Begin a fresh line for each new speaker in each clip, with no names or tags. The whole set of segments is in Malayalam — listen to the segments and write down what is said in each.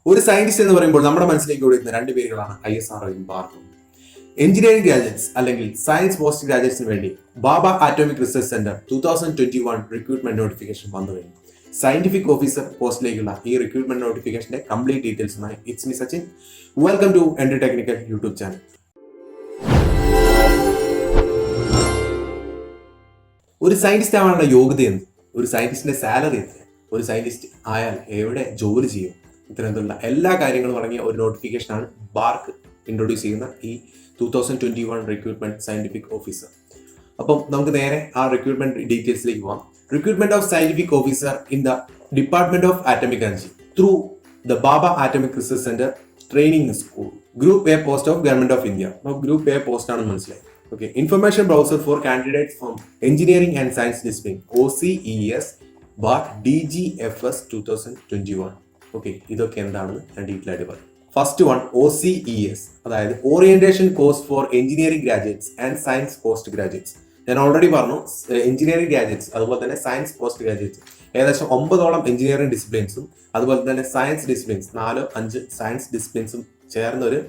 ഒരു സയന്റിസ്റ്റ് എന്ന് പറയുമ്പോൾ നമ്മുടെ മനസ്സിലേക്ക് ഓടുന്ന രണ്ട് പേരുകളാണ് ISROയും ബാർക്കും. എഞ്ചിനീയറിംഗ് ഗ്രാജുവേറ്റ്സ് അല്ലെങ്കിൽ സയൻസ് പോസ്റ്റ് ഗ്രാജുവേറ്റ്സിന് വേണ്ടി Bhabha atomic research centre 2021 recruitment notification വന്നു കഴിഞ്ഞു. സയന്റിഫിക് ഓഫീസർ പോസ്റ്റിലേക്കുള്ള ഈ റിക്രൂട്ട്മെന്റ് നോട്ടിഫിക്കേഷന്റെ കംപ്ലീറ്റ് ഡീറ്റെയിൽസുമായി it's me Sachin. Welcome to Entri technical YouTube channel. ഒരു സയന്റിസ്റ്റ് ആവാനുള്ള യോഗ്യത എന്ത്, ഒരു സയന്റിസ്റ്റിന്റെ സാലറി എത്ര, ഒരു സയന്റിസ്റ്റ് ആയാൽ എവിടെ ജോലി ചെയ്യും, ഇത്തരത്തിലുള്ള എല്ലാ കാര്യങ്ങളും അടങ്ങിയ ഒരു നോട്ടിഫിക്കേഷനാണ് ബാർക്ക് ഇൻട്രൊഡ്യൂസ് ചെയ്യുന്ന ഈ 2021 റിക്രൂട്ട്മെന്റ് സയന്റിഫിക് ഓഫീസർ. അപ്പം നമുക്ക് നേരെ ആ റിക്രൂട്ട്മെന്റ് ഡീറ്റെയിൽസിലേക്ക് പോകാം. Recruitment of scientific officer in the department of atomic energy through the Baba atomic research centre training school, group A post of government of India. Group A post ആണെന്ന് മനസ്സിലായി. Okay, information browser four candidates from engineering and science discipline OCES bar DGFS 2021. Okay, ഇതൊക്കെ എന്താണെന്ന് ഞാൻ ഡീറ്റെയിൽ ആയിട്ട് പറയും. ഫസ്റ്റ് വൺ OCES, അതായത് orientation course for engineering graduates and science post graduates. ഞാൻ ഓൾറെഡി പറഞ്ഞു, എഞ്ചിനീയറിംഗ് ഗ്രാജുവേറ്റ്സ് അതുപോലെ തന്നെ സയൻസ് പോസ്റ്റ് ഗ്രാജുവേറ്റ്സ് ഏകദേശം 9ഓളം എഞ്ചിനീയറിംഗ് ഡിസിപ്ലിൻസും അതുപോലെ തന്നെ സയൻസ് ഡിസിപ്ലിൻസ് 4-5 സയൻസ് ഡിസിപ്ലിൻസും ചേർന്ന ഒരു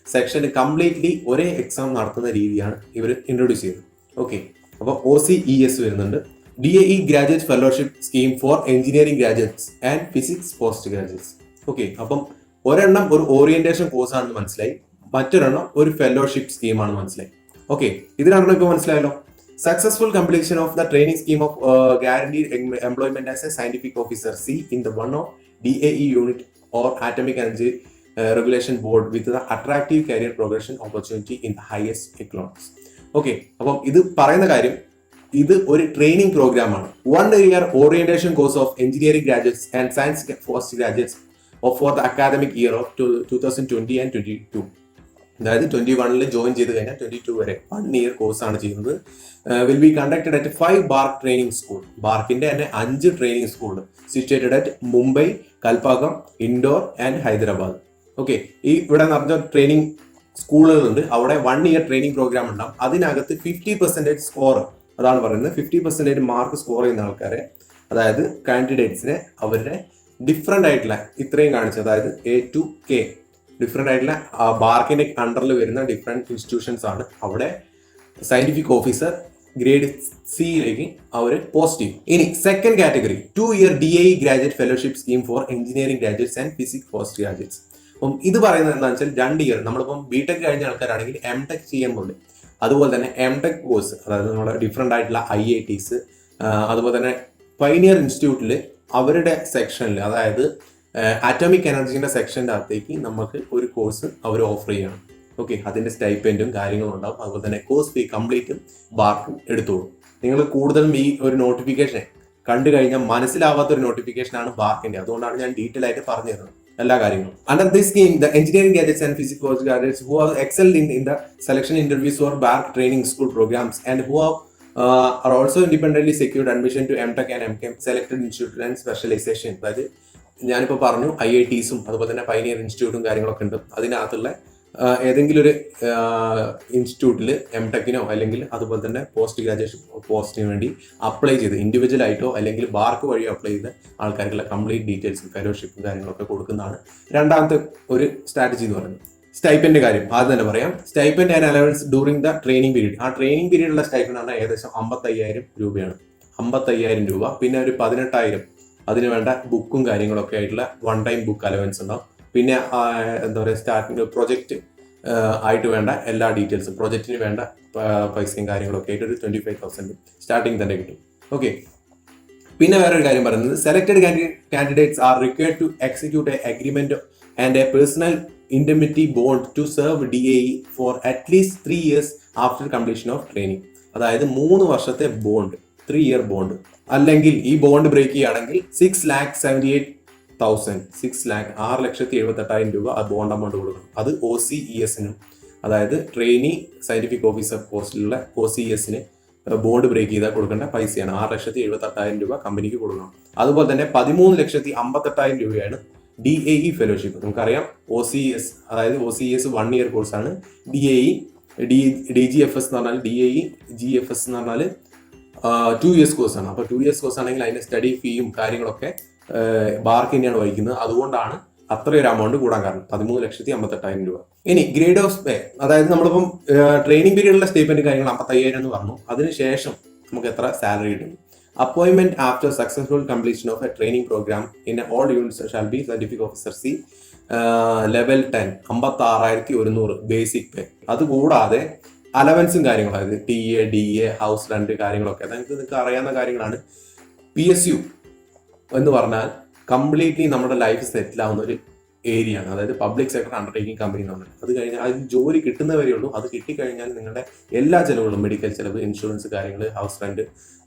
സെക്ഷന് കംപ്ലീറ്റ്ലി ഒരേ എക്സാം നടത്തുന്ന രീതിയാണ് ഇവർ ഇൻട്രൊഡ്യൂസ് ചെയ്തത്. ഓക്കെ, അപ്പോൾ OCES വരുന്നുണ്ട്. DAE graduate fellowship scheme for engineering graduates and physics post graduates. Okay, അപ്പം ഒരെണ്ണം ഒരു ഓറിയന്റേഷൻ കോഴ്സ് ആണെന്ന് മനസ്സിലായി, മറ്റൊരെണ്ണം ഒരു ഫെലോഷിപ്പ് സ്കീമാണെന്ന് മനസ്സിലായി. ഓക്കെ, ഇത് രണ്ടെണ്ണം ഇപ്പോൾ മനസ്സിലായല്ലോ. Successful completion of the training scheme of guaranteed employment as A scientific officer in the one of DAE unit or atomic energy regulation board with the attractive career progression opportunity in the highest echelons. Okay, അപ്പം ഇത് പറയുന്ന കാര്യം, ഇത് ഒരു ട്രെയിനിങ് പ്രോഗ്രാമാണ്. 1 year orientation course of engineering graduates and science post graduates for the academic year of 2020 and 22. അതായത് 21 ജോയിൻ ചെയ്ത് കഴിഞ്ഞാൽ 22 വരെ 1 year കോഴ്സാണ് ചെയ്യുന്നത്. Will be conducted at 5 BARC training school. ബാർക്കിന്റെ തന്നെ 5 training school situated at Mumbai, Kalpakkam, Indore and Hyderabad. Okay, ഈ ഇവിടെ നടന്ന ട്രെയിനിങ് സ്കൂളുകളുണ്ട്. അവിടെ 1 year ട്രെയിനിങ് പ്രോഗ്രാം ഉണ്ടാവും. അതിനകത്ത് 50% സ്കോർ, അതാണ് പറയുന്നത്, 50% മാർക്ക് സ്കോർ ചെയ്യുന്ന ആൾക്കാരെ, അതായത് കാൻഡിഡേറ്റ്സിനെ അവരുടെ ഡിഫറെൻ്റ് ആയിട്ടുള്ള ഇത്രയും കാണിച്ചു, അതായത് A to K ഡിഫറെൻ്റ് ആയിട്ടുള്ള ബാർക്കിന്റെ അണ്ടറിൽ വരുന്ന ഡിഫറെൻറ്റ് ഇൻസ്റ്റിറ്റ്യൂഷൻസ് ആണ് അവിടെ സയന്റിഫിക് ഓഫീസർ ഗ്രേഡ് സിയിലേക്ക് അവർ പോസ്റ്റ് ചെയ്യും. ഇനി second category 2 year DAE graduate fellowship scheme for engineering graduates and physics post graduates. അപ്പം ഇത് പറയുന്നത് എന്താണെന്ന് വെച്ചാൽ 2 year നമ്മളിപ്പം BTech കഴിഞ്ഞ ആൾക്കാരാണെങ്കിൽ MTech ചെയ്യുന്നുണ്ട്. അതുപോലെ തന്നെ MTech കോഴ്സ്, അതായത് നമ്മുടെ ഡിഫറെൻ്റ് ആയിട്ടുള്ള IITs അതുപോലെ തന്നെ പൈനിയർ ഇൻസ്റ്റിറ്റ്യൂട്ടിൽ അവരുടെ സെക്ഷനിൽ, അതായത് ആറ്റോമിക് എനർജീൻ്റെ സെക്ഷൻ്റെ അകത്തേക്ക് നമുക്ക് ഒരു കോഴ്സ് അവർ ഓഫർ ചെയ്യണം. ഓക്കെ, അതിൻ്റെ സ്റ്റൈപ്പൻറ്റും കാര്യങ്ങളും ഉണ്ടാവും. അതുപോലെ തന്നെ കോഴ്സ് ഫീ കംപ്ലീറ്റും ബാർക്കും എടുത്തോളൂ. നിങ്ങൾ കൂടുതലും ഈ ഒരു നോട്ടിഫിക്കേഷൻ കണ്ടു കഴിഞ്ഞാൽ മനസ്സിലാവാത്തൊരു നോട്ടിഫിക്കേഷനാണ് ബാർക്കിൻ്റെ. അതുകൊണ്ടാണ് ഞാൻ ഡീറ്റെയിൽ ആയിട്ട് പറഞ്ഞു തരുന്നത് എല്ലാ കാര്യങ്ങളും. Under this scheme the engineering graduates and physics post graduates who have excelled in the selection interviews for BARC training school programs and who have are also independently secured admission to MTech and MChem selected institute and specialization. അതായത് ഞാനിപ്പോൾ പറഞ്ഞു IITസും അതുപോലെ തന്നെ പൈനിയർ ഇൻസ്റ്റിറ്റ്യൂട്ടും കാര്യങ്ങളൊക്കെ ഉണ്ട്. അതിനകത്തുള്ള ഏതെങ്കിലും ഒരു ഇൻസ്റ്റിറ്റ്യൂട്ടിൽ MTechനോ അല്ലെങ്കിൽ അതുപോലെ തന്നെ പോസ്റ്റ് ഗ്രാജുവേഷൻ പോസ്റ്റിന് വേണ്ടി അപ്ലൈ ചെയ്ത് ഇൻഡിവിജ്വൽ ആയിട്ടോ അല്ലെങ്കിൽ ബാർക്ക് വഴിയോ അപ്ലൈ ചെയ്ത ആൾക്കാർക്കുള്ള കംപ്ലീറ്റ് ഡീറ്റെയിൽസും ഫെലോഷിപ്പും കാര്യങ്ങളൊക്കെ കൊടുക്കുന്നതാണ് രണ്ടാമത്തെ ഒരു സ്ട്രാറ്റജി എന്ന് പറയുന്നത്. സ്റ്റൈപ്പൻ്റെ കാര്യം ആദ്യം തന്നെ പറയാം. Stipend and allowance during the training period. ആ ട്രെയിനിങ് പീരീഡിലുള്ള സ്റ്റൈപ്പൻഡ് ആണ് ഏകദേശം 55,000 രൂപയാണ്. 55,000 രൂപ. പിന്നെ ഒരു 18,000 അതിന് വേണ്ട ബുക്കും കാര്യങ്ങളൊക്കെ ആയിട്ടുള്ള 1 time ബുക്ക് അലവൻസ് ഉണ്ടാവും. പിന്നെ എന്താ പറയുക, സ്റ്റാർട്ടിങ് പ്രൊജക്റ്റ് ആയിട്ട് വേണ്ട എല്ലാ ഡീറ്റെയിൽസും, പ്രൊജക്റ്റിന് വേണ്ട പൈസയും കാര്യങ്ങളൊക്കെ ആയിട്ട് ഒരു 25,000 സ്റ്റാർട്ടിങ് തന്നെ കിട്ടും. ഓക്കെ, പിന്നെ വേറൊരു കാര്യം പറയുന്നത്, selected candidates are required to execute a agreement and a personal indemnity bond to serve DAE for at least 3 years after completion of training. അതായത് 3 വർഷത്തെ ബോണ്ട്, 3 year ബോണ്ട്. അല്ലെങ്കിൽ ഈ ബോണ്ട് ബ്രേക്ക് ചെയ്യുകയാണെങ്കിൽ 6,78,000 6,78,000 രൂപ ആ ബോണ്ട് അമൗണ്ട് കൊടുക്കണം. അത് OCESനും, അതായത് ട്രെയിനി സയന്റിഫിക് ഓഫീസർ പോസ്റ്റിലുള്ള OCESന് ബോണ്ട് ബ്രേക്ക് ചെയ്താൽ കൊടുക്കേണ്ട പൈസയാണ്. 6,78,000 രൂപ കമ്പനിക്ക് കൊടുക്കണം. അതുപോലെ തന്നെ 13,58,000 രൂപയാണ് DAE ഫെലോഷിപ്പ്. നമുക്കറിയാം OCES, അതായത് OCES 1 year കോഴ്സാണ്. DAE DGFS എന്ന് പറഞ്ഞാൽ DAE GFS എന്ന് പറഞ്ഞാൽ 2 years കോഴ്സാണ്. അപ്പോൾ 2 years കോഴ്സ് ആണെങ്കിൽ അതിൻ്റെ സ്റ്റഡി ഫീയും കാര്യങ്ങളൊക്കെ ബാർക്ക് തന്നെയാണ് വഹിക്കുന്നത്. അതുകൊണ്ടാണ് അത്രയൊരു എമൗണ്ട് കൂടാൻ കാരണം 13,58,000 രൂപ. ഇനി ഗ്രേഡ് ഓഫ് പേ, അതായത് നമ്മളിപ്പം ട്രെയിനിങ് പീരീഡിലെ സ്റ്റേറ്റ്മെന്റ് കാര്യങ്ങൾ 55,000 എന്ന് പറഞ്ഞു. അതിനുശേഷം നമുക്ക് എത്ര സാലറി കിട്ടും? Appointment after successful completion of a training program in all units shall be scientific officer C level 10 56,100 basic pay. അതുകൂടാതെ അലവൻസും കാര്യങ്ങളും, അതായത് TA, DA, ഹൗസ് റെന്റ് കാര്യങ്ങളൊക്കെ നിങ്ങൾക്ക് അറിയാവുന്ന കാര്യങ്ങളാണ്. PSU എന്ന് പറഞ്ഞാൽ കംപ്ലീറ്റ്ലി നമ്മുടെ ലൈഫ് സെറ്റിൽ ആവുന്ന ഒരു ഏരിയ ആണ്. അതായത് പബ്ലിക് സെക്ടർ അണ്ടർടേക്കിംഗ് കമ്പനി എന്ന് പറഞ്ഞാൽ അത് കഴിഞ്ഞാൽ അതിൽ ജോലി കിട്ടുന്നവരേ ഉള്ളൂ. അത് കിട്ടിക്കഴിഞ്ഞാൽ നിങ്ങളുടെ എല്ലാ ചിലവുകളും, മെഡിക്കൽ ചിലവ്, ഇൻഷുറൻസ് കാര്യങ്ങൾ, ഹൗസ് റെന്റ്,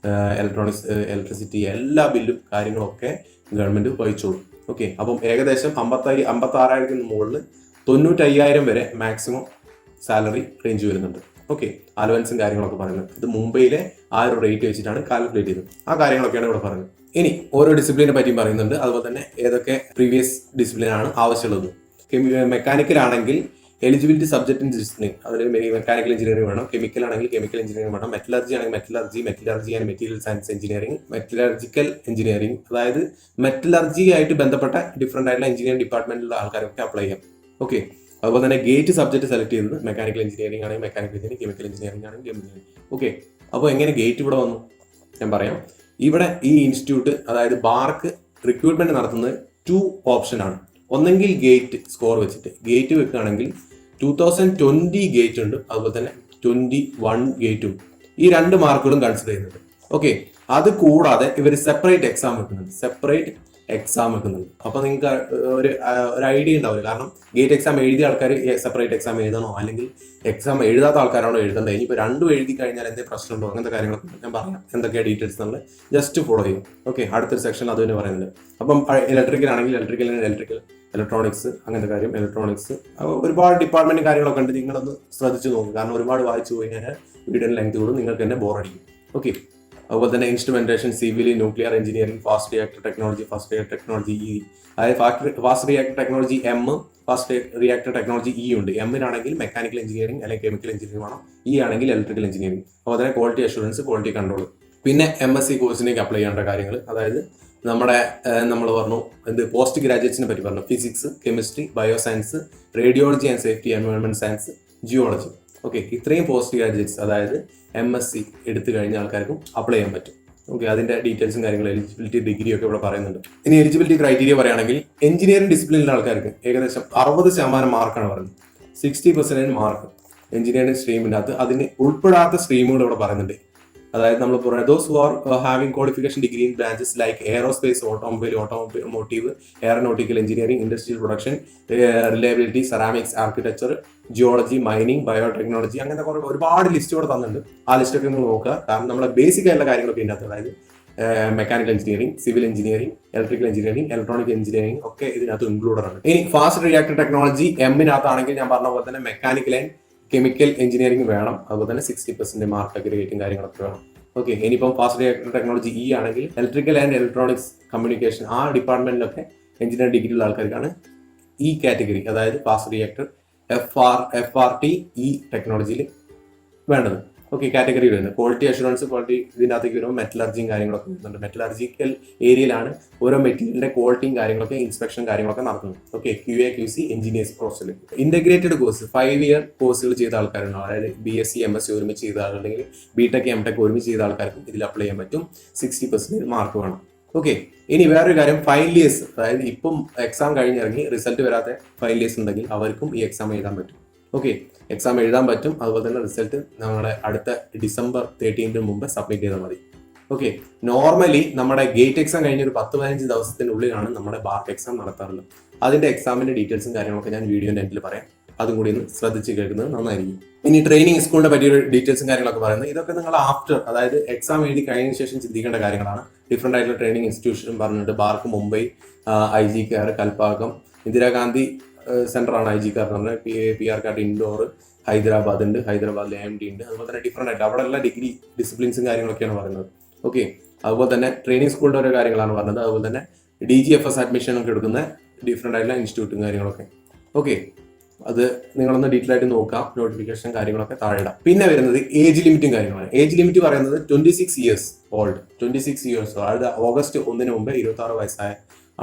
ഇലക്ട്രോണിക്സ്, ഇലക്ട്രിസിറ്റി, എല്ലാ ബില്ലും കാര്യങ്ങളൊക്കെ ഗവൺമെന്റ് വഹിച്ചോളും. ഓക്കെ, അപ്പം ഏകദേശം 56,000 മുകളിൽ 95,000 വരെ മാക്സിമം സാലറി റേഞ്ച് വരുന്നുണ്ട്. ഓക്കെ, അലവൻസും കാര്യങ്ങളൊക്കെ പറയുന്നത് ഇത് മുംബൈയിലെ ആ ഒരു റേറ്റ് വെച്ചിട്ടാണ് കാൽക്കുലേറ്റ് ചെയ്തത്. ആ കാര്യങ്ങളൊക്കെയാണ് ഇവിടെ പറയുന്നത്. ഇനി ഓരോ ഡിസിപ്ലിനെ പറ്റിയും പറയുന്നുണ്ട്. അതുപോലെ തന്നെ ഏതൊക്കെ പ്രീവിയസ് ഡിസിപ്ലിൻ ആണ് ആവശ്യമുള്ളത്. മെക്കാനിക്കൽ ആണെങ്കിൽ എലിജിബിലിറ്റി സബ്ജക്ട് ഇൻ ഡിസിപ്ലിൻ, അതിൽ മെക്കാനിക്കൽ എഞ്ചിനീയറിംഗ് വേണം. കെമിക്കൽ ആണെങ്കിൽ കെമിക്കൽ എഞ്ചിനീയറിംഗ് വേണം. മെറ്റലർജി ആണെങ്കിൽ metallurgy and material science engineering, metallurgical engineering, അതായത് മെറ്റലർജി ആയിട്ട് ബന്ധപ്പെട്ട ഡിഫറെന്റ് ആയിട്ടുള്ള എഞ്ചിനീയറിംഗ് ഡിപ്പാർട്ട്മെന്റിലുള്ള ആൾക്കാരൊക്കെ അപ്ലൈ ചെയ്യാം. ഓക്കെ, അതുപോലെ തന്നെ ഗേറ്റ് സബ്ജക്ട് സെലക്ട് ചെയ്തത് മെക്കാനിക്കൽ എഞ്ചിനീയറിംഗ് ആണെങ്കിൽ മെക്കാനിക്കൽ എഞ്ചിനീയറിംഗ്, കെമിക്കൽ എഞ്ചിനീയറിംഗ് ആണെങ്കിൽ എഞ്ചിനീയറിംഗ്. ഓക്കെ, അപ്പോൾ എങ്ങനെ ഗേറ്റ് ഇവിടെ വന്നു ഞാൻ പറയാം. ഇവിടെ ഈ ഇൻസ്റ്റിറ്റ്യൂട്ട്, അതായത് ബാർക്ക് റിക്രൂട്ട്മെന്റ് നടത്തുന്നത് 2 ഓപ്ഷൻ ആണ്. ഒന്നെങ്കിൽ ഗേറ്റ് സ്കോർ വെച്ചിട്ട് ഗേറ്റ് വെക്കുകയാണെങ്കിൽ 2020 ഗേറ്റ് ഉണ്ട്, അതുപോലെ തന്നെ 21 ഗേറ്റും, ഈ 2 മാർക്കുകളും കൺസിഡർ ചെയ്യുന്നുണ്ട്. ഓക്കെ, അത് കൂടാതെ ഇവർ സെപ്പറേറ്റ് എക്സാം വെക്കുന്നുണ്ട്. അപ്പൊ നിങ്ങൾക്ക് ഒരു ഐഡിയ ഉണ്ടാവില്ല. കാരണം ഗേറ്റ് എക്സാം എഴുതിയ ആൾക്കാർ സെപ്പറേറ്റ് എക്സാം എഴുതണോ, അല്ലെങ്കിൽ എക്സാം എഴുതാത്ത ആൾക്കാരാണോ എഴുതേണ്ടത്? ഇനിയിപ്പോൾ 2 എഴുതി കഴിഞ്ഞാൽ എന്തെങ്കിലും പ്രശ്നമുണ്ടോ, അങ്ങനത്തെ കാര്യങ്ങളൊക്കെ ഞാൻ പറയാം. എന്തൊക്കെയാണ് ഡീറ്റെയിൽസ് നമ്മൾ ജസ്റ്റ് ഫോളോ ചെയ്യും. ഓക്കെ, അടുത്തൊരു സെക്ഷൻ അത് തന്നെ പറയുന്നുണ്ട്. അപ്പം ഇലക്ട്രിക്കൽ ആണെങ്കിൽ ഇലക്ട്രിക്കൽ, ഇലക്ട്രോണിക്സ്, അങ്ങനത്തെ കാര്യം, ഇലക്ട്രോണിക്സ്, ഒരുപാട് ഡിപ്പാർട്ട്മെന്റ് കാര്യങ്ങളൊക്കെ ഉണ്ട്. നിങ്ങളൊന്ന് ശ്രദ്ധിച്ചു നോക്കും. കാരണം ഒരുപാട് വായിച്ചു പോയി കഴിഞ്ഞാൽ വീഡിയോ ലെങ്ത് കൂടും, നിങ്ങൾക്ക് തന്നെ ബോറടിക്കും. ഓക്കെ, അതുപോലെ തന്നെ instrumentation, civil, nuclear engineering, fast reactor technology E, അതായത് fast reactor technology M, fast reactor technology E ഉണ്ട്. എമ്മിനാണെങ്കിൽ മെക്കാനിക്കൽ എഞ്ചിനീയറിംഗ് അല്ലെങ്കിൽ കെമിക്കൽ എഞ്ചിനീയറിംഗ് വേണം. ആണെങ്കിൽ ഇലക്ട്രിക്കൽ എഞ്ചിനീയറിംഗ്. അതുപോലെ തന്നെ ക്വാളിറ്റി അഷുറൻസ്, ക്വാളിറ്റി കൺട്രോൾ. പിന്നെ MSc കോഴ്സിലേക്ക് അപ്ലൈ ചെയ്യേണ്ട കാര്യങ്ങൾ, അതായത് നമ്മൾ പറഞ്ഞു പോസ്റ്റ് ഗ്രാജുവേറ്റ്സിനെ പറ്റി പറഞ്ഞു. Physics, chemistry, bio science, radiology and safety, environment science, geology. Okay, ഇത്രയും പോസ്റ്റ് ഗ്രാജുവേറ്റ്സ്, അതായത് MSc എടുത്തു കഴിഞ്ഞ ആൾക്കാർക്കും അപ്ലൈ ചെയ്യാൻ പറ്റും. ഓക്കെ, അതിന്റെ ഡീറ്റെയിൽസും കാര്യങ്ങളും, എലിജിബിലിറ്റി ഡിഗ്രി ഒക്കെ ഇവിടെ പറയുന്നുണ്ട്. ഇനി എലിജിബിലിറ്റി ക്രൈറ്റീരിയ പറയുകയാണെങ്കിൽ എഞ്ചിനീയറിംഗ് ഡിസിപ്ലിനിലെ ആൾക്കാർക്ക് ഏകദേശം 60% മാർക്കാണ് പറയുന്നത്. 60% മാർക്ക് എഞ്ചിനീയറിംഗ് സ്ട്രീമിൻ്റെ അകത്ത്. അതിന് ഉൾപ്പെടാത്ത സ്ട്രീമുകൾ ഇവിടെ പറയുന്നുണ്ട്. അതായത് നമ്മൾ പറയുന്നത് those who are having qualification degree in branches like aerospace, automotive, aeronautical engineering, industrial production, reliability, ceramics, architecture, geology, mining, biotechnology, അങ്ങനത്തെ ഒരുപാട് ലിസ്റ്റ് ഇവിടെ തന്നിട്ടുണ്ട്. ആ ലിസ്റ്റൊക്കെ നിങ്ങൾ നോക്കുക. കാരണം നമ്മുടെ ബേസിക് ആയിട്ടുള്ള കാര്യങ്ങളൊക്കെ ഇതിനകത്ത്, അതായത് mechanical engineering, civil engineering, electrical engineering, electronic engineering ഒക്കെ ഇതിനകത്ത് ഇൻക്ലൂഡഡ് ആണ്. ഇനി ഫാസ്റ്റ് റിയാക്ടർ ടെക്നോളജി എമ്മിനകത്താണെങ്കിൽ ഞാൻ പറഞ്ഞ പോലെ തന്നെ മെക്കാനിക്കൽ ആൻഡ് കെമിക്കൽ എഞ്ചിനീയറിംഗ് വേണം. അതുപോലെ തന്നെ 60% മാർക്ക് അഗ്രഗേറ്റും കാര്യങ്ങളൊക്കെ വേണം. ഓക്കെ, ഇനിയിപ്പം ഫാസ്റ്റ് റിയാക്ടർ ടെക്നോളജി ഇ ആണെങ്കിൽ ഇലക്ട്രിക്കൽ ആൻഡ് ഇലക്ട്രോണിക്സ് കമ്മ്യൂണിക്കേഷൻ, ആ ഡിപ്പാർട്ട്മെന്റിലൊക്കെ എഞ്ചിനീയറിംഗ് ഡിഗ്രി ഉള്ള ആൾക്കാർക്കാണ് ഈ കാറ്റഗറി, അതായത് ഫാസ്റ്റ് റിയാക്ടർ FRT ഇ ടെക്നോളജിയിൽ വേണ്ടത്. ഓക്കെ, കാറ്റഗറി വരുന്നത്. ക്വാളിറ്റി അഷുറൻസ്, ക്വാളിറ്റി ഇതിനകത്തേക്ക് വരുമ്പോൾ മെറ്റലർജിയും കാര്യങ്ങളൊക്കെ വരുന്നുണ്ട്. മെറ്റലർജിക്കൽ ഏരിയയിലാണ് ഓരോ മെറ്റീരിയലിന്റെ ക്വാളിറ്റിയും കാര്യങ്ങളൊക്കെ, ഇൻസ്പെക്ഷൻ കാര്യങ്ങളൊക്കെ നടത്തുന്നത്. ഓക്കെ, QA QC എഞ്ചിനീയേഴ്സ് പ്രോസസ്സിൽ ഇന്റഗ്രേറ്റഡ് കോഴ്സ് 5 ഇയർ കോഴ്സുകൾ ചെയ്ത ആൾക്കാരുണ്ടോ, അതായത് BSc MSc ഒരുമിച്ച് ചെയ്ത ആളുണ്ടെങ്കിൽ BTech MTech ഒരുമിച്ച് ചെയ്ത ആൾക്കാർക്കും ഇതിൽ അപ്ലൈ ചെയ്യാൻ പറ്റും. 60% മാർക്ക് വേണം. ഓക്കെ, ഇനി വേറൊരു കാര്യം, ഫൈനൽ ഇയേഴ്സ്, അതായത് ഇപ്പം എക്സാം കഴിഞ്ഞിറങ്ങി റിസൾട്ട് വരാത്ത ഫൈനൽ ഇയേഴ്സ് ഉണ്ടെങ്കിൽ അവർക്കും ഈ എക്സാം എഴുതാൻ പറ്റും. ഓക്കെ, എക്സാം എഴുതാൻ പറ്റും. അതുപോലെ തന്നെ റിസൾട്ട് നമ്മുടെ അടുത്ത December 13 മുമ്പ് സബ്മിറ്റ് ചെയ്താൽ മതി. ഓക്കെ, നോർമലി നമ്മുടെ ഗേറ്റ് എക്സാം കഴിഞ്ഞ ഒരു 10-15 ദിവസത്തിനുള്ളിലാണ് നമ്മുടെ ബാർക്ക് എക്സാം നടത്താറുള്ളത്. അതിന്റെ എക്സാമിന്റെ ഡീറ്റെയിൽസും കാര്യങ്ങളൊക്കെ ഞാൻ വീഡിയോന്റെ എൻഡിൽ പറയാം. അതും കൂടി ഒന്ന് ശ്രദ്ധിച്ച് കേൾക്കുന്നത് നന്നായിരിക്കും. ഇനി ട്രെയിനിങ് സ്കൂളിനെ പറ്റിയൊരു ഡീറ്റെയിൽസും കാര്യങ്ങളൊക്കെ പറയുന്നത്, ഇതൊക്കെ നിങ്ങൾ ആഫ്റ്റർ, അതായത് എക്സാം എഴുതി കഴിഞ്ഞ ശേഷം ചിന്തിക്കേണ്ട കാര്യങ്ങളാണ്. ഡിഫറെന്റ് ആയിട്ടുള്ള ട്രെയിനിങ് ഇൻസ്റ്റിറ്റ്യൂഷനും പറഞ്ഞിട്ടുണ്ട്. ബാർക്ക് മുംബൈ, IGCAR കൽപ്പാക്കം, ഇന്ദിരാഗാന്ധി സെന്ററാണ് IGCAR എന്ന് പറഞ്ഞാൽ. PR കാർഡ് ഇൻഡോർ, ഹൈദരാബാദ് ഉണ്ട്, ഹൈദരാബാദിൽ AMD ഉണ്ട്. അതുപോലെ തന്നെ ഡിഫറെന്റ് ആയിട്ട് അവിടെ ഉള്ള ഡിഗ്രി ഡിസിപ്ലിൻസും കാര്യങ്ങളൊക്കെയാണ് പറയുന്നത്. ഓക്കെ, അതുപോലെ തന്നെ ട്രെയിനിങ് സ്കൂളിന്റെ ഓരോ കാര്യങ്ങളാണ് പറഞ്ഞത്. അതുപോലെ തന്നെ DGFS അഡ്മിഷൻ ഒക്കെ എടുക്കുന്ന ഡിഫറെന്റ് ആയിട്ടുള്ള ഇൻസ്റ്റിറ്റ്യൂട്ടും കാര്യങ്ങളൊക്കെ. ഓക്കെ, അത് നിങ്ങളൊന്ന് ഡീറ്റെയിൽ ആയിട്ട് നോക്കാം. നോട്ടിഫിക്കേഷൻ കാര്യങ്ങളൊക്കെ താഴെ ഇടാം. പിന്നെ വരുന്നത് ഏജ് ലിമിറ്റും കാര്യങ്ങളാണ്. ഏജ് ലിമിറ്റ് പറയുന്നത് 26 ഇയേഴ്സ് ഓൾഡ്. 26 ഇയേഴ്സ്, അതായത് August 1 മുമ്പ് 26 വയസ്സായ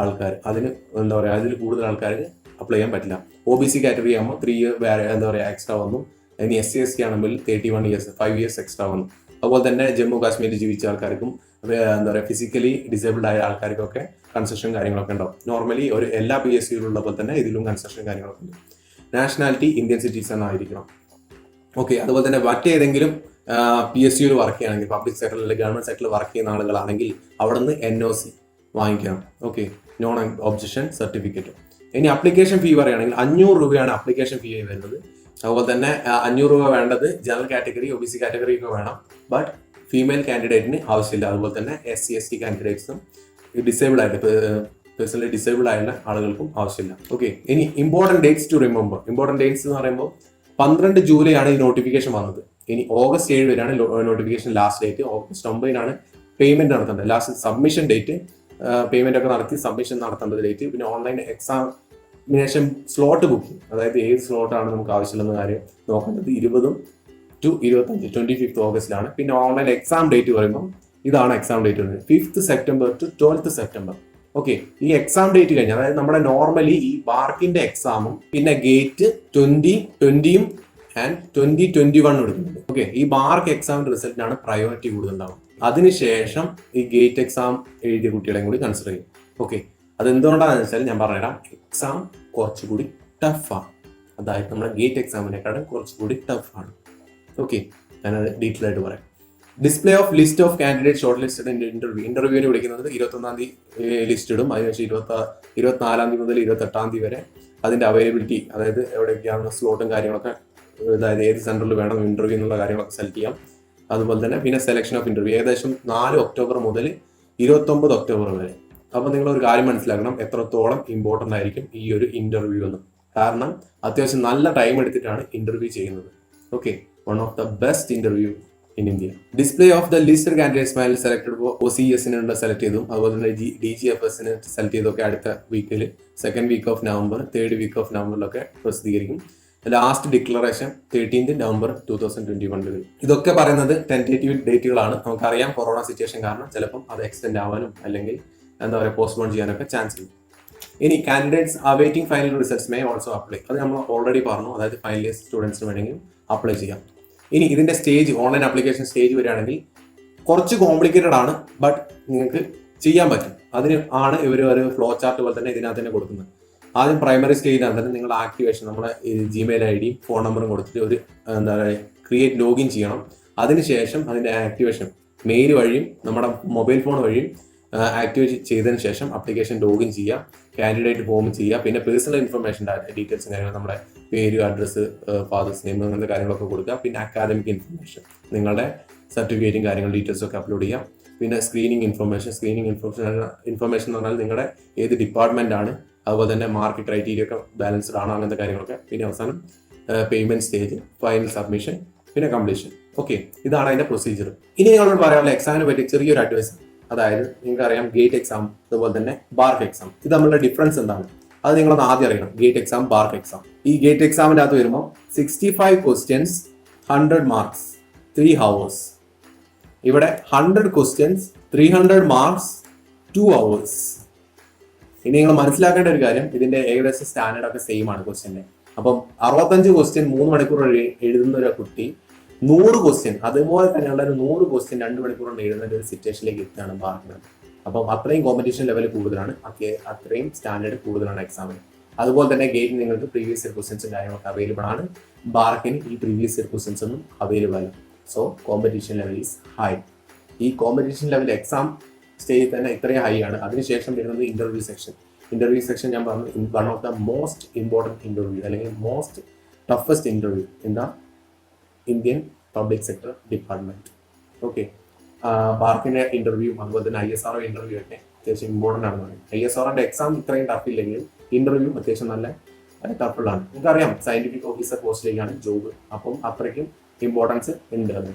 ആൾക്കാർ, അതിന് എന്താ പറയുക, അതിൽ കൂടുതൽ ആൾക്കാർക്ക് അപ്ലൈ ചെയ്യാൻ പറ്റില്ല. OBC കാറ്റഗറി ആകുമ്പോൾ 3 ഇയർ വേറെ എന്താ പറയുക എക്സ്ട്രാ വന്നു. ഇനി SC/ST ആണെങ്കിൽ 31 ഇയേഴ്സ് 5 ഇയേഴ്സ് എക്സ്ട്രാ വന്നു. അതുപോലെ തന്നെ ജമ്മു കാശ്മീരിൽ ജീവിച്ച ആൾക്കാർക്കും എന്താ പറയുക ഫിസിക്കലി ഡിസേബിൾഡ് ആയ ആൾക്കാർക്കൊക്കെ കൺസെഷൻ കാര്യങ്ങളൊക്കെ ഉണ്ടാവും. നോർമലി ഒരു എല്ലാ PSCയിലുള്ള പോലെ തന്നെ ഇതിലും കൺസെഷൻ കാര്യങ്ങളൊക്കെ ഉണ്ട്. നാഷണാലിറ്റി ഇന്ത്യൻ സിറ്റിസൺ ആയിരിക്കണം. ഓക്കെ, അതുപോലെ തന്നെ മറ്റേതെങ്കിലും PSCയിൽ വർക്ക് ചെയ്യുകയാണെങ്കിൽ, പബ്ലിക് സെക്ടറിൽ അല്ലെങ്കിൽ ഗവൺമെന്റ് സെക്ടറിൽ വർക്ക് ചെയ്യുന്ന ആളുകളാണെങ്കിൽ അവിടെ നിന്ന് NOC വാങ്ങിക്കണം. Okay, non objection certificate. ഇനി അപ്ലിക്കേഷൻ ഫീ പറയുകയാണെങ്കിൽ 500 രൂപയാണ് അപ്ലിക്കേഷൻ ഫീ ആയി വരുന്നത്. അതുപോലെ തന്നെ 500 രൂപ വേണ്ടത് ജനറൽ കാറ്റഗറി, OBC കാറ്റഗറി ഒക്കെ വേണം. ബട്ട് ഫീമെയിൽ കാൻഡിഡേറ്റിന് ആവശ്യമില്ല. അതുപോലെ തന്നെ SC/ST കാൻഡിഡേറ്റ്സും ഡിസേബിൾഡ് ആയിട്ട് പേഴ്സണലി ഡിസേബിൾഡ് ആയുള്ള ആളുകൾക്കും ആവശ്യമില്ല. ഓക്കെ, ഇനി important dates to remember. Important dates എന്ന് പറയുമ്പോൾ 12 ജൂലൈ ആണ് ഈ നോട്ടിഫിക്കേഷൻ വന്നത്. ഇനി August 7 വരെയാണ് notification last date. August 9 payment നടത്തേണ്ടത്, ലാസ്റ്റ് സബ്മിഷൻ ഡേറ്റ്. പേയ്മെന്റ് ഒക്കെ നടത്തി സബ്മിഷൻ നടത്തേണ്ടത് ഡേറ്റ്. പിന്നെ ഓൺലൈൻ എക്സാമിനേഷൻ സ്ലോട്ട് ബുക്കിംഗ്, അതായത് ഏത് സ്ലോട്ടാണ് നമുക്ക് ആവശ്യമുള്ള കാര്യം നോക്കേണ്ടത് 20 to 25 25th ഓഗസ്റ്റിലാണ്. പിന്നെ ഓൺലൈൻ എക്സാം ഡേറ്റ് പറയുമ്പോൾ ഇതാണ് എക്സാം ഡേറ്റ് വരുന്നത് 5th September to 12th September. Okay, ഈ എക്സാം ഡേറ്റ് കഴിഞ്ഞാൽ, അതായത് നമ്മുടെ നോർമലി ഈ ബാർക്കിന്റെ എക്സാമും പിന്നെ ഗേറ്റ് 2020 ആൻഡ് 2021 എടുക്കുന്നുണ്ട്. ഓക്കെ, ഈ ബാർക്ക് എക്സാമിന്റെ റിസൾട്ടിനാണ് പ്രയോറിറ്റി കൂടുതലുണ്ടാവും. അതിനുശേഷം ഈ ഗേറ്റ് എക്സാം എഴുതിയ കുട്ടികളെയും കൂടി കൺസിഡർ ചെയ്യും. ഓക്കെ, അതെന്തുകൊണ്ടാണെന്ന് വെച്ചാൽ ഞാൻ പറഞ്ഞുതരാം. എക്സാം കുറച്ചുകൂടി ടഫാണ്, അതായത് നമ്മുടെ ഗേറ്റ് എക്സാമിനെക്കാളും കുറച്ചുകൂടി ടഫാണ്. ഓക്കെ, ഞാനത് ഡീറ്റെയിൽ ആയിട്ട് പറയാം. Display of list of candidate short listed ഇന്റർവ്യൂവിന് വിളിക്കുന്നത് 21 തീയതി ലിസ്റ്റ് ഇടും. അതിനുശേഷം 24 തീയതി മുതൽ 28 തീയതി വരെ അതിന്റെ അവൈലബിലിറ്റി, അതായത് എവിടെയൊക്കെയാണ് സ്ലോട്ടും കാര്യങ്ങളൊക്കെ, അതായത് ഏത് സെന്ററിൽ വേണം ഇന്റർവ്യൂ എന്നുള്ള കാര്യങ്ങളൊക്കെ സെലക്ട് ചെയ്യാം. അതുപോലെ തന്നെ പിന്നെ സെലക്ഷൻ ഓഫ് ഇന്റർവ്യൂ ഏകദേശം 4 ഒക്ടോബർ മുതൽ 29 ഒക്ടോബർ വരെ. അപ്പോൾ നിങ്ങൾ ഒരു കാര്യം മനസ്സിലാക്കണം, എത്രത്തോളം ഇമ്പോർട്ടൻ്റ് ആയിരിക്കും ഈ ഒരു ഇന്റർവ്യൂ എന്ന്. കാരണം അത്യാവശ്യം നല്ല ടൈം എടുത്തിട്ടാണ് ഇന്റർവ്യൂ ചെയ്യുന്നത്. Okay, one of the best interview in India. Display of the listed candidates file selected OCS select ചെയ്തു. അതുപോലെ തന്നെ DGFS സെലക്ട് ചെയ്തൊക്കെ അടുത്ത വീക്കിൽ 2nd week of November 3rd week of November പ്രസിദ്ധീകരിക്കും. Last declaration 13th November 2021. ഇതൊക്കെ പറയുന്നത് ടെന്റേറ്റീവ് ഡേറ്റുകളാണ്. നമുക്കറിയാം കൊറോണ സിറ്റുവേഷൻ കാരണം ചിലപ്പം അത് എക്സ്റ്റെൻഡ് ആവാനും അല്ലെങ്കിൽ എന്താ പറയുക പോസ്റ്റ്പോൺ ചെയ്യാനൊക്കെ ചാൻസ് ഉണ്ട്. ഇനി candidates awaiting final results may also apply. അത് നമ്മൾ ഓൾറെഡി പറഞ്ഞു, അതായത് ഫൈനൽ ഇയർ സ്റ്റുഡൻസിന് വേണമെങ്കിൽ അപ്ലൈ ചെയ്യാം. ഇനി ഇതിന്റെ സ്റ്റേജ്, ഓൺലൈൻ ആപ്ലിക്കേഷൻ സ്റ്റേജ് വരികയാണെങ്കിൽ കുറച്ച് കോംപ്ലിക്കേറ്റഡ് ആണ്, ബട്ട് നിങ്ങൾക്ക് ചെയ്യാൻ പറ്റും. അതിന് ആണ് ഇവർ ഒരു ഫ്ലോ ചാർട്ട് പോലെ തന്നെ ഇതിനകത്ത് തന്നെ കൊടുക്കുന്നത്. ആദ്യം പ്രൈമറി സ്റ്റേജിലാണ് തന്നെ നിങ്ങൾ ആക്ടിവേഷൻ, നമ്മുടെ Gmail ID ഫോൺ നമ്പറും കൊടുത്തിട്ട് ഒരു എന്താ പറയുക ക്രിയേറ്റ് ലോഗിൻ ചെയ്യണം. അതിനുശേഷം അതിന്റെ ആക്ടിവേഷൻ മെയിൽ വഴിയും നമ്മുടെ മൊബൈൽ ഫോൺ വഴിയും ആക്ടിവേറ്റ് ചെയ്തതിന് ശേഷം ആപ്ലിക്കേഷൻ ലോഗിൻ ചെയ്യുക, കാൻഡിഡേറ്റ് ഫോം ചെയ്യുക, പിന്നെ പേഴ്സണൽ ഇൻഫർമേഷൻ ഡീറ്റെയിൽസും കാര്യങ്ങൾ, നമ്മുടെ പേര്, അഡ്രസ്സ്, ഫാദേഴ്സ് നെയിം, അങ്ങനത്തെ കാര്യങ്ങളൊക്കെ കൊടുക്കുക. പിന്നെ അക്കാദമിക് ഇൻഫർമേഷൻ, നിങ്ങളുടെ സർട്ടിഫിക്കറ്റും കാര്യങ്ങൾ ഡീറ്റെയിൽസും ഒക്കെ അപ്ലോഡ് ചെയ്യാം. പിന്നെ സ്ക്രീനിങ് ഇൻഫർമേഷൻ എന്ന് പറഞ്ഞാൽ നിങ്ങളുടെ ഏത് ഡിപ്പാർട്ട്മെന്റ് ആണ്, അതുപോലെ തന്നെ മാർക്ക് ക്രൈറ്റീരിയ ഒക്കെ ബാലൻസ്ഡ് ആണോ, അങ്ങനത്തെ കാര്യങ്ങളൊക്കെ. പിന്നെ അവസാനം പേയ്മെന്റ് സ്റ്റേജ്, ഫൈനൽ സബ്മിഷൻ, പിന്നെ കംപ്ലീഷൻ. ഓക്കെ, ഇതാണ് അതിന്റെ പ്രൊസീജിയർ. ഇനി നിങ്ങളോട് പറയാനുള്ള എക്സാമിനെ പറ്റി ചെറിയൊരു അഡ്വൈസ്. അതായത് നിങ്ങൾക്കറിയാം ഗേറ്റ് എക്സാം അതുപോലെ തന്നെ ബാർക്ക് എക്സാം, ഇത് തമ്മിലുള്ള ഡിഫറൻസ് എന്താണ് അത് നിങ്ങളൊന്ന് ആദ്യം അറിയണം. GATE exam, BARC exam. ഈ ഗേറ്റ് എക്സാമിൻ്റെ അകത്ത് വരുമ്പോൾ 65 questions 100 marks 3 hours. ഇവിടെ 100 questions 300 marks 2 hours. ഇനി നിങ്ങൾ മനസ്സിലാക്കേണ്ട ഒരു കാര്യം, ഇതിന്റെ ഏകദേശം സ്റ്റാൻഡേർഡ് ഒക്കെ സെയിം ആണ് ക്വസ്റ്റ്യന്റെ. അപ്പം 65 question 3 മണിക്കൂർ എഴുതുന്ന ഒരു കുട്ടി 100 question അതുപോലെ തന്നെയുള്ള ഒരു 100 question 2 മണിക്കൂർ കൊണ്ട് എഴുതുന്ന ഒരു സിറ്റുവേഷനിലേക്ക് എത്തുകയാണ് ബാർക്കിന്. അപ്പം അത്രയും കോമ്പറ്റീഷൻ ലെവൽ കൂടുതലാണ്, അത്രയും സ്റ്റാൻഡേർഡ് കൂടുതലാണ് എക്സാമിന്. അതുപോലെ തന്നെ ഗേറ്റിന് നിങ്ങൾക്ക് പ്രീവിയസ് ഇയർ ക്വസ്റ്റ്യൻസും കാര്യങ്ങളൊക്കെ അവൈലബിൾ ആണ്. ബാർക്കിന് ഈ പ്രീവിയസ് ഇയർ ക്വസ്റ്റ്യൻസ് ഒന്നും അവൈലബിൾ അല്ല. So competition level is high. ഈ കോമ്പറ്റീഷൻ ലെവൽ എക്സാം സ്റ്റേജിൽ തന്നെ ഇത്രയും ഹൈ ആണ്. അതിനുശേഷം വരുന്നത് ഇന്റർവ്യൂ സെക്ഷൻ. ഇന്റർവ്യൂ സെക്ഷൻ ഞാൻ പറഞ്ഞു, one of the most important interview അല്ലെങ്കിൽ most toughest interview in the Indian public sector department. Okay, ബാർക്കിന്റെ ഇന്റർവ്യൂ അതുപോലെ തന്നെ ISRO ഇന്റർവ്യൂ ഒക്കെ അത്യാവശ്യം ഇമ്പോർട്ടൻ്റ് ആണ്. ISROന്റെ എക്സാം ഇത്രയും ടഫ് ഇല്ലെങ്കിലും ഇന്റർവ്യൂ അത്യാവശ്യം നല്ല ടഫുള്ളാണ്. നിങ്ങൾക്കറിയാം സയന്റിഫിക് ഓഫീസർ പോസ്റ്റിലേക്കാണ് ജോബ്, അപ്പം അത്രയ്ക്കും ഇമ്പോർട്ടൻസ് ഉണ്ട് അത്.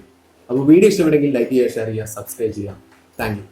അപ്പോൾ വീഡിയോ ഇഷ്ടപ്പെടുമെങ്കിൽ ലൈക്ക് ചെയ്യുക, ഷെയർ ചെയ്യുക, സബ്സ്ക്രൈബ് ചെയ്യുക. Thank you.